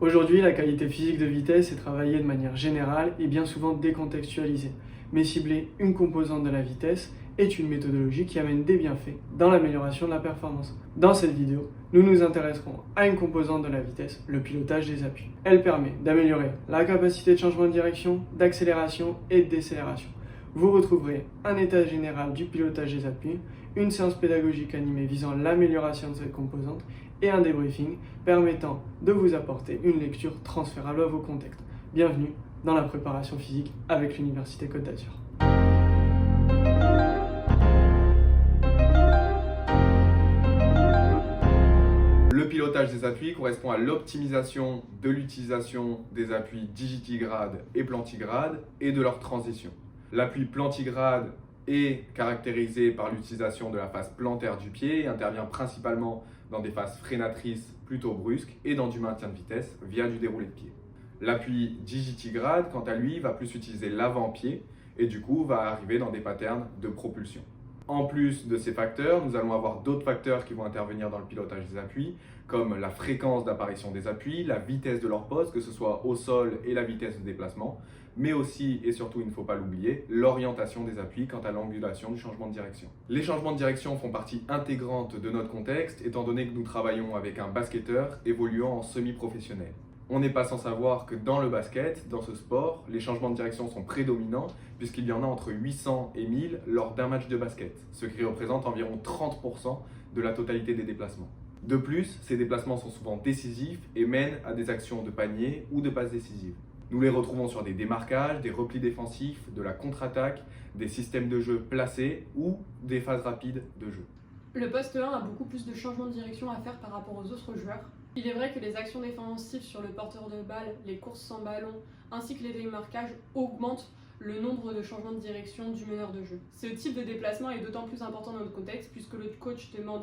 Aujourd'hui, la qualité physique de vitesse est travaillée de manière générale et bien souvent décontextualisée. Mais cibler une composante de la vitesse est une méthodologie qui amène des bienfaits dans l'amélioration de la performance. Dans cette vidéo, nous nous intéresserons à une composante de la vitesse, le pilotage des appuis. Elle permet d'améliorer la capacité de changement de direction, d'accélération et de décélération. Vous retrouverez un état général du pilotage des appuis, une séance pédagogique animée visant l'amélioration de cette composante et un débriefing permettant de vous apporter une lecture transférable à vos contextes. Bienvenue dans la préparation physique avec l'Université Côte d'Azur. Le pilotage des appuis correspond à l'optimisation de l'utilisation des appuis digitigrade et plantigrade et de leur transition. L'appui plantigrade est caractérisé par l'utilisation de la face plantaire du pied et intervient principalement dans des phases freinatrices plutôt brusques et dans du maintien de vitesse via du déroulé de pied. L'appui digitigrade, quant à lui, va plus utiliser l'avant-pied et du coup va arriver dans des patterns de propulsion. En plus de ces facteurs, nous allons avoir d'autres facteurs qui vont intervenir dans le pilotage des appuis, comme la fréquence d'apparition des appuis, la vitesse de leur pose, que ce soit au sol et la vitesse de déplacement, mais aussi et surtout, il ne faut pas l'oublier, l'orientation des appuis quant à l'angulation du changement de direction. Les changements de direction font partie intégrante de notre contexte, étant donné que nous travaillons avec un basketteur évoluant en semi-professionnel. On n'est pas sans savoir que dans le basket, dans ce sport, les changements de direction sont prédominants puisqu'il y en a entre 800 et 1000 lors d'un match de basket, ce qui représente environ 30% de la totalité des déplacements. De plus, ces déplacements sont souvent décisifs et mènent à des actions de panier ou de passes décisives. Nous les retrouvons sur des démarquages, des replis défensifs, de la contre-attaque, des systèmes de jeu placés ou des phases rapides de jeu. Le poste 1 a beaucoup plus de changements de direction à faire par rapport aux autres joueurs. Il est vrai que les actions défensives sur le porteur de balle, les courses sans ballon, ainsi que les démarquages augmentent le nombre de changements de direction du meneur de jeu. Ce type de déplacement est d'autant plus important dans notre contexte puisque le coach demande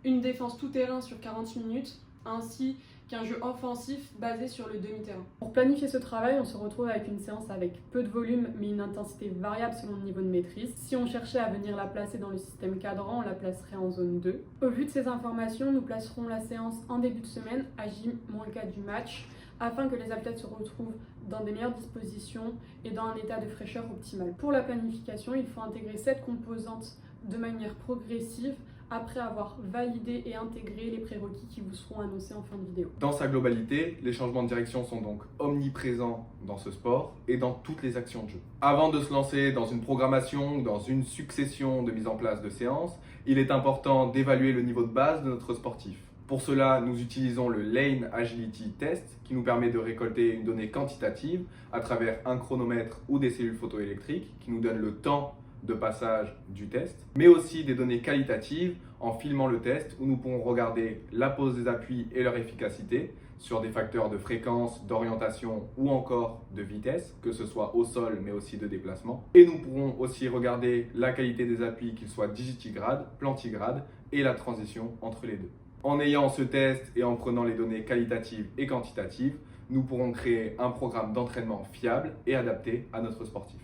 une défense tout-terrain sur 40 minutes, ainsi qu'un jeu offensif basé sur le demi-terrain. Pour planifier ce travail, on se retrouve avec une séance avec peu de volume mais une intensité variable selon le niveau de maîtrise. Si on cherchait à venir la placer dans le système cadran, on la placerait en zone 2. Au vu de ces informations, nous placerons la séance en début de semaine à J-4 du match afin que les athlètes se retrouvent dans des meilleures dispositions et dans un état de fraîcheur optimal. Pour la planification, il faut intégrer cette composante de manière progressive après avoir validé et intégré les prérequis qui vous seront annoncés en fin de vidéo. Dans sa globalité, les changements de direction sont donc omniprésents dans ce sport et dans toutes les actions de jeu. Avant de se lancer dans une programmation ou dans une succession de mise en place de séances, il est important d'évaluer le niveau de base de notre sportif. Pour cela, nous utilisons le Lane Agility Test qui nous permet de récolter une donnée quantitative à travers un chronomètre ou des cellules photoélectriques qui nous donnent le temps de passage du test, mais aussi des données qualitatives en filmant le test où nous pourrons regarder la pose des appuis et leur efficacité sur des facteurs de fréquence, d'orientation ou encore de vitesse, que ce soit au sol mais aussi de déplacement. Et nous pourrons aussi regarder la qualité des appuis, qu'ils soient digitigrade, plantigrade et la transition entre les deux. En ayant ce test et en prenant les données qualitatives et quantitatives, nous pourrons créer un programme d'entraînement fiable et adapté à notre sportif.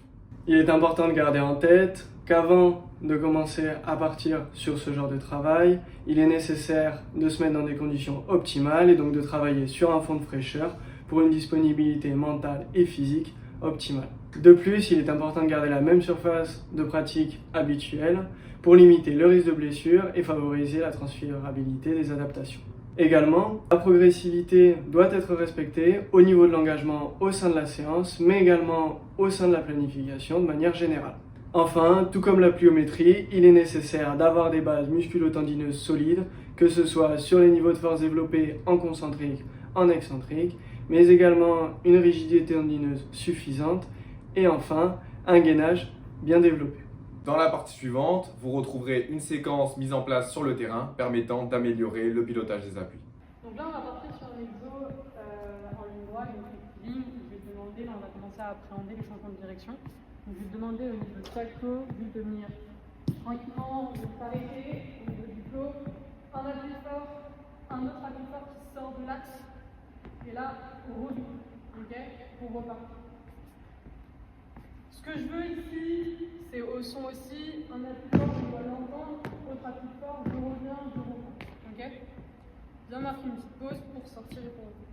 Il est important de garder en tête qu'avant de commencer à partir sur ce genre de travail, il est nécessaire de se mettre dans des conditions optimales et donc de travailler sur un fond de fraîcheur pour une disponibilité mentale et physique optimale. De plus, il est important de garder la même surface de pratique habituelle pour limiter le risque de blessure et favoriser la transférabilité des adaptations. Également, la progressivité doit être respectée au niveau de l'engagement au sein de la séance, mais également au sein de la planification de manière générale. Enfin, tout comme la pliométrie, il est nécessaire d'avoir des bases musculo-tendineuses solides, que ce soit sur les niveaux de force développés en concentrique, en excentrique, mais également une rigidité tendineuse suffisante et enfin un gainage bien développé. Dans la partie suivante, vous retrouverez une séquence mise en place sur le terrain permettant d'améliorer le pilotage des appuis. Donc là, on va partir sur l'exo en ligne droite, donc ligne. Je vais te demander, là, on va commencer à appréhender les changements de direction. Donc, je vais te demander au niveau de chaque flow, de venir tranquillement, de s'arrêter au niveau du flow. Un appui fort, un autre appui fort qui sort de l'axe. Et là, on roule. Ok, on repart. Ce que je veux ici, c'est au son aussi, un appui fort, on doit l'entendre, autre appui fort, je reviens, je reprends. Ok ? Bien marquer une petite pause pour sortir et pour revenir.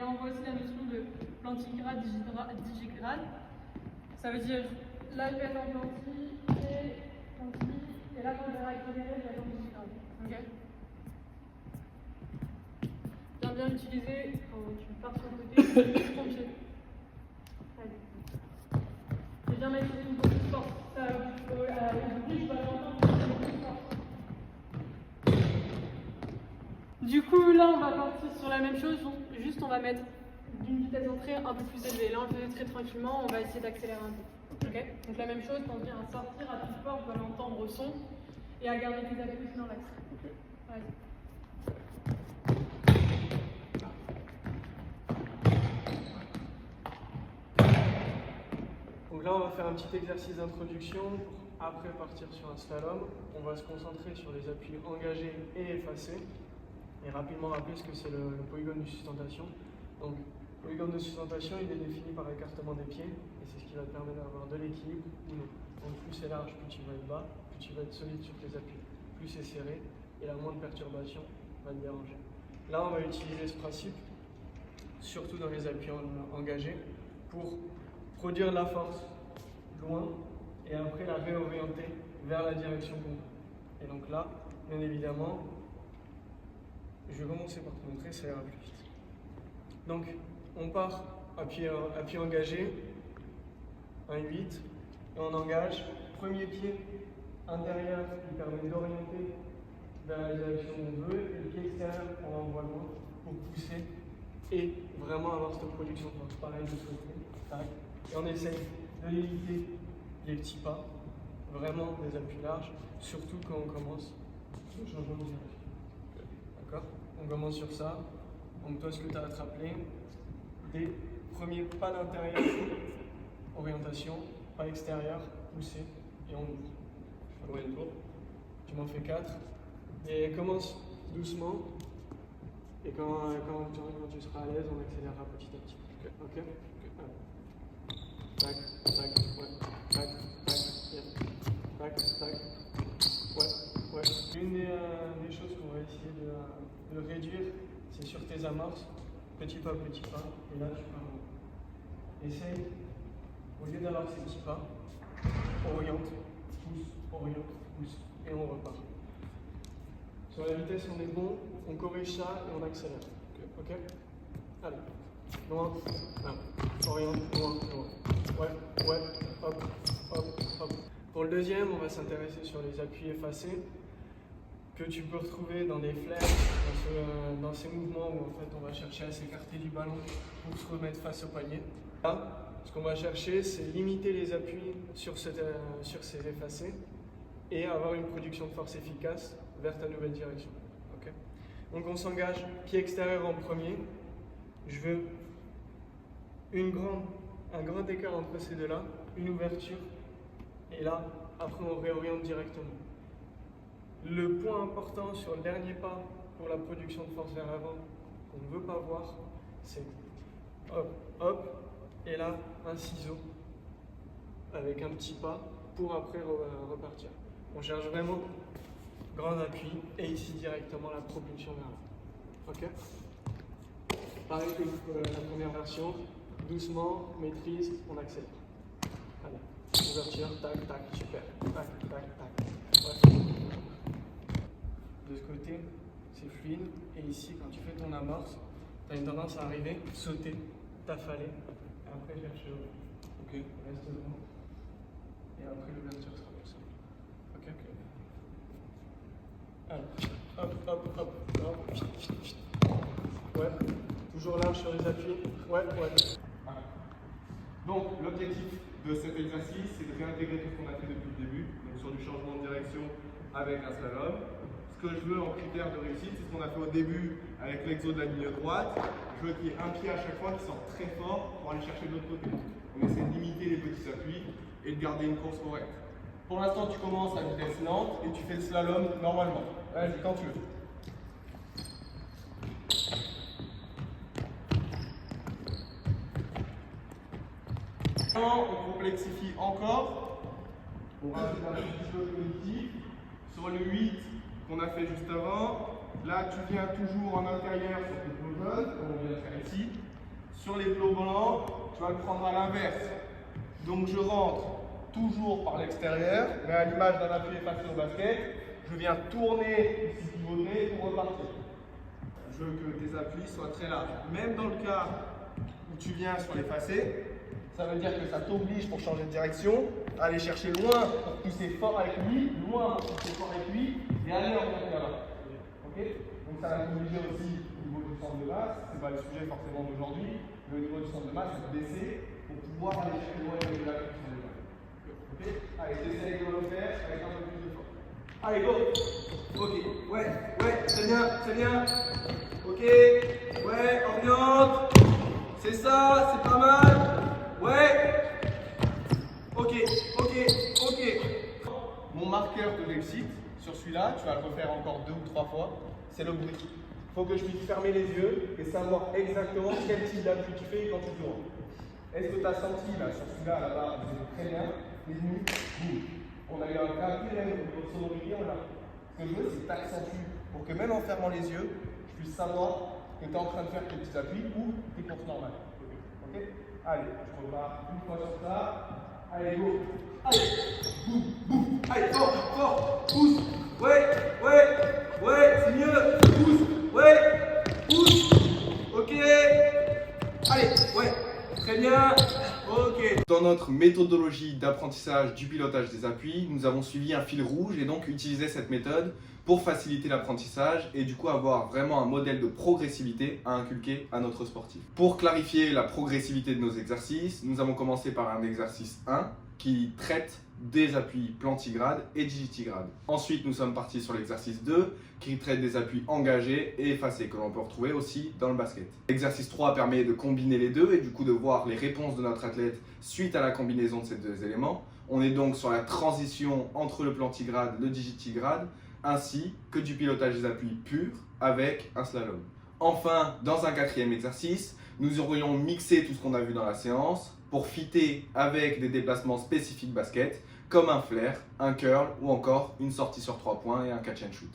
Et on voit aussi la notion de plantigrade, digigrade. Ça veut dire là je vais être en planti, et là quand je vais accélérer, je vais être en digigrade. Ok. Bien utiliser quand tu pars sur le côté, ton pied. Allez. Et bien mettre une beaucoup de force. Ça, je vais l'entendre beaucoup de force. Du coup, là, on va partir sur la même chose. Donc, juste, on va mettre d'une vitesse d'entrée un peu plus élevée. Là, on le fait très tranquillement. On va essayer d'accélérer un peu. Ok. Donc, la même chose, quand on vient à sortir à plus fort, tu vas l'entendre au son et à garder tes appuis dans l'axe. Ok. Vas-y. Donc là, on va faire un petit exercice d'introduction pour après partir sur un slalom. On va se concentrer sur les appuis engagés et effacés et rapidement rappeler ce que c'est le polygone de sustentation. Donc, le polygone de sustentation, il est défini par l'écartement des pieds et c'est ce qui va te permettre d'avoir de l'équilibre ou non. Donc, plus c'est large, plus tu vas être bas, plus tu vas être solide sur tes appuis. Plus c'est serré et la moindre perturbation va te déranger. Là, on va utiliser ce principe, surtout dans les appuis engagés, pour produire de la force loin et après la réorienter vers la direction qu'on veut. Et donc là, bien évidemment, je vais commencer par te montrer, ça ira plus vite. Donc, on part à pied engagé, 1,8, et on engage, premier pied intérieur qui permet d'orienter vers la direction qu'on veut, et le pied extérieur on l'envoie loin pour pousser et vraiment avoir cette production de force. Pareil de ce côté, tac. Et on essaye de limiter les petits pas, vraiment des appuis larges, surtout quand on commence le changement de direction. D'accord? On commence sur ça. Donc toi, ce que tu as à te rappeler, des premiers pas d'intérieur, orientation, pas extérieur, pousser, et on ouvre. Combien de tours? Tu m'en fais 4. Et commence doucement. Et quand tu seras à l'aise, on accélérera petit à petit. Ok? Tac, tac, ouais. Tac, tac, yep. Tac, tac. Ouais. Une des choses qu'on va essayer de réduire, c'est sur tes amorces. Petit pas. Et là, tu pars en haut. Essaye, au lieu d'avoir ces petits pas, oriente, pousse, et on repart. Sur la vitesse, on est bon, on corrige ça et on accélère. Ok? Allez. Loin, oriente, loin. Ouais, hop. Pour le deuxième, on va s'intéresser sur les appuis effacés que tu peux retrouver dans les flares, dans ces mouvements où en fait on va chercher à s'écarter du ballon pour se remettre face au panier. Là, ce qu'on va chercher, c'est limiter les appuis sur ces effacés et avoir une production de force efficace vers ta nouvelle direction. Okay. Donc on s'engage, pied extérieur en premier. Je veux un grand écart entre ces deux-là, une ouverture, et là, après on réoriente directement. Le point important sur le dernier pas pour la production de force vers l'avant qu'on ne veut pas voir, c'est hop, et là, un ciseau avec un petit pas pour après repartir. On cherche vraiment grand appui et ici directement la propulsion vers l'avant. Ok? Pareil que la première version, doucement, maîtrise, on accélère. Allez, ouverture, tac, super. Tac. Ouais. De ce côté, c'est fluide. Et ici, quand tu fais ton amorce, tu as une tendance à arriver, sauter, t'affaler, et après chercher au haut. Ok, reste devant. Et après, l'ouverture sera plus simple. Ok. Allez, hop. Ouais, toujours large sur les appuis. Ouais. Donc, l'objectif de cet exercice, c'est de réintégrer tout ce qu'on a fait depuis le début, donc sur du changement de direction avec un slalom. Ce que je veux en critère de réussite, c'est ce qu'on a fait au début avec l'exo de la ligne droite. Je veux qu'il y ait un pied à chaque fois qui sort très fort pour aller chercher de l'autre côté. On essaie de limiter les petits appuis et de garder une course correcte. Pour l'instant, tu commences à vitesse lente et tu fais le slalom normalement. Vas-y, quand tu veux. On complexifie encore. On rajoute un petit peu cognitif. Sur le 8 qu'on a fait juste avant, là tu viens toujours en intérieur sur tes polygones, comme on vient de faire ici. Sur les plots blancs, tu vas le prendre à l'inverse. Donc je rentre toujours par l'extérieur, mais à l'image d'un appui effacé au basket, je viens tourner, ici pivoter pour repartir. Je veux que tes appuis soient très larges. Même dans le cas où tu viens sur l'effacé, ça veut dire que ça t'oblige pour changer de direction à aller chercher loin pour pousser fort avec lui, loin pour pousser fort avec lui, et aller orienter là-bas. Okay, donc ça va t'obliger aussi au niveau du centre de masse, c'est pas le sujet forcément d'aujourd'hui, mais au niveau du centre de masse, c'est de baisser pour pouvoir aller chercher loin avec la puissance de masse. Ok, allez, j'essaie de le faire avec un peu plus de force. Allez, go. Ok, ouais, c'est bien, c'est bien. Ok, ouais, oriente. C'est ça, c'est pas mal. Ouais. Ok. Mon marqueur de réussite, sur celui-là, tu vas le refaire encore 2 ou 3 fois, c'est le bruit. Il faut que je puisse fermer les yeux et savoir exactement quel type d'appui tu fais quand tu tournes. Est-ce que tu as senti là, sur celui-là, là-bas, c'est très bien, les nuits, boum. On a eu un vrai problème au niveau de sonorité, on l'a. Ce que je veux, c'est que tu accentues pour que même en fermant les yeux, je puisse savoir que tu es en train de faire tes petits appuis ou tes courses normales. Ok? Allez, je repars une fois sur ça. Allez, go. Allez, boum, boum. Allez, fort, pousse. Ouais, c'est mieux. Pousse, ouais, pousse. Ok. Allez, ouais, très bien. Ok. Dans notre méthodologie d'apprentissage du pilotage des appuis, nous avons suivi un fil rouge et donc utilisé cette méthode pour faciliter l'apprentissage et du coup avoir vraiment un modèle de progressivité à inculquer à notre sportif. Pour clarifier la progressivité de nos exercices, nous avons commencé par un exercice 1 qui traite des appuis plantigrades et digitigrades. Ensuite, nous sommes partis sur l'exercice 2 qui traite des appuis engagés et effacés que l'on peut retrouver aussi dans le basket. L'exercice 3 permet de combiner les deux et du coup de voir les réponses de notre athlète suite à la combinaison de ces deux éléments. On est donc sur la transition entre le plantigrade et le digitigrade ainsi que du pilotage des appuis pur avec un slalom. Enfin, dans un quatrième exercice, nous aurions mixé tout ce qu'on a vu dans la séance pour fitter avec des déplacements spécifiques basket comme un flair, un curl ou encore une sortie sur 3 points et un catch and shoot.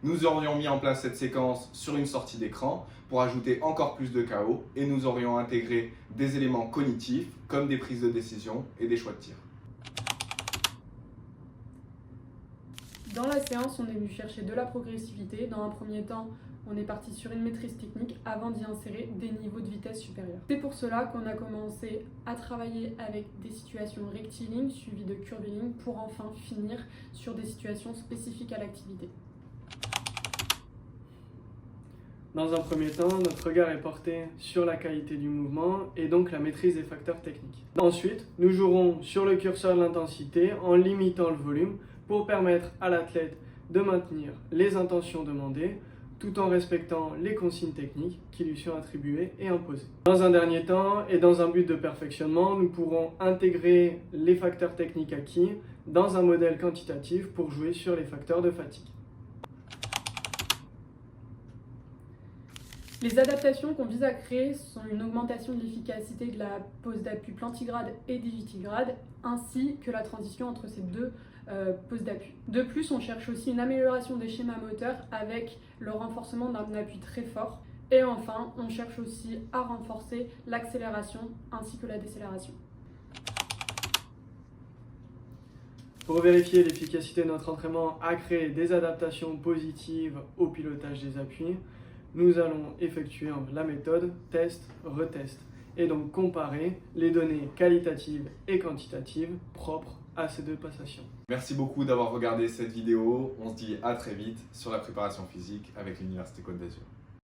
Nous aurions mis en place cette séquence sur une sortie d'écran pour ajouter encore plus de chaos et nous aurions intégré des éléments cognitifs comme des prises de décision et des choix de tir. Dans la séance, on est venu chercher de la progressivité. Dans un premier temps, on est parti sur une maîtrise technique avant d'y insérer des niveaux de vitesse supérieurs. C'est pour cela qu'on a commencé à travailler avec des situations rectilignes suivies de curvilignes pour enfin finir sur des situations spécifiques à l'activité. Dans un premier temps, notre regard est porté sur la qualité du mouvement et donc la maîtrise des facteurs techniques. Ensuite, nous jouerons sur le curseur de l'intensité en limitant le volume pour permettre à l'athlète de maintenir les intentions demandées tout en respectant les consignes techniques qui lui sont attribuées et imposées. Dans un dernier temps et dans un but de perfectionnement, nous pourrons intégrer les facteurs techniques acquis dans un modèle quantitatif pour jouer sur les facteurs de fatigue. Les adaptations qu'on vise à créer sont une augmentation de l'efficacité de la pose d'appui plantigrade et digitigrade, ainsi que la transition entre ces deux poses d'appui. De plus, on cherche aussi une amélioration des schémas moteurs avec le renforcement d'un appui très fort. Et enfin, on cherche aussi à renforcer l'accélération ainsi que la décélération. Pour vérifier l'efficacité de notre entraînement à créer des adaptations positives au pilotage des appuis, nous allons effectuer la méthode test-retest et donc comparer les données qualitatives et quantitatives propres à ces deux passations. Merci beaucoup d'avoir regardé cette vidéo. On se dit à très vite sur la préparation physique avec l'Université Côte d'Azur.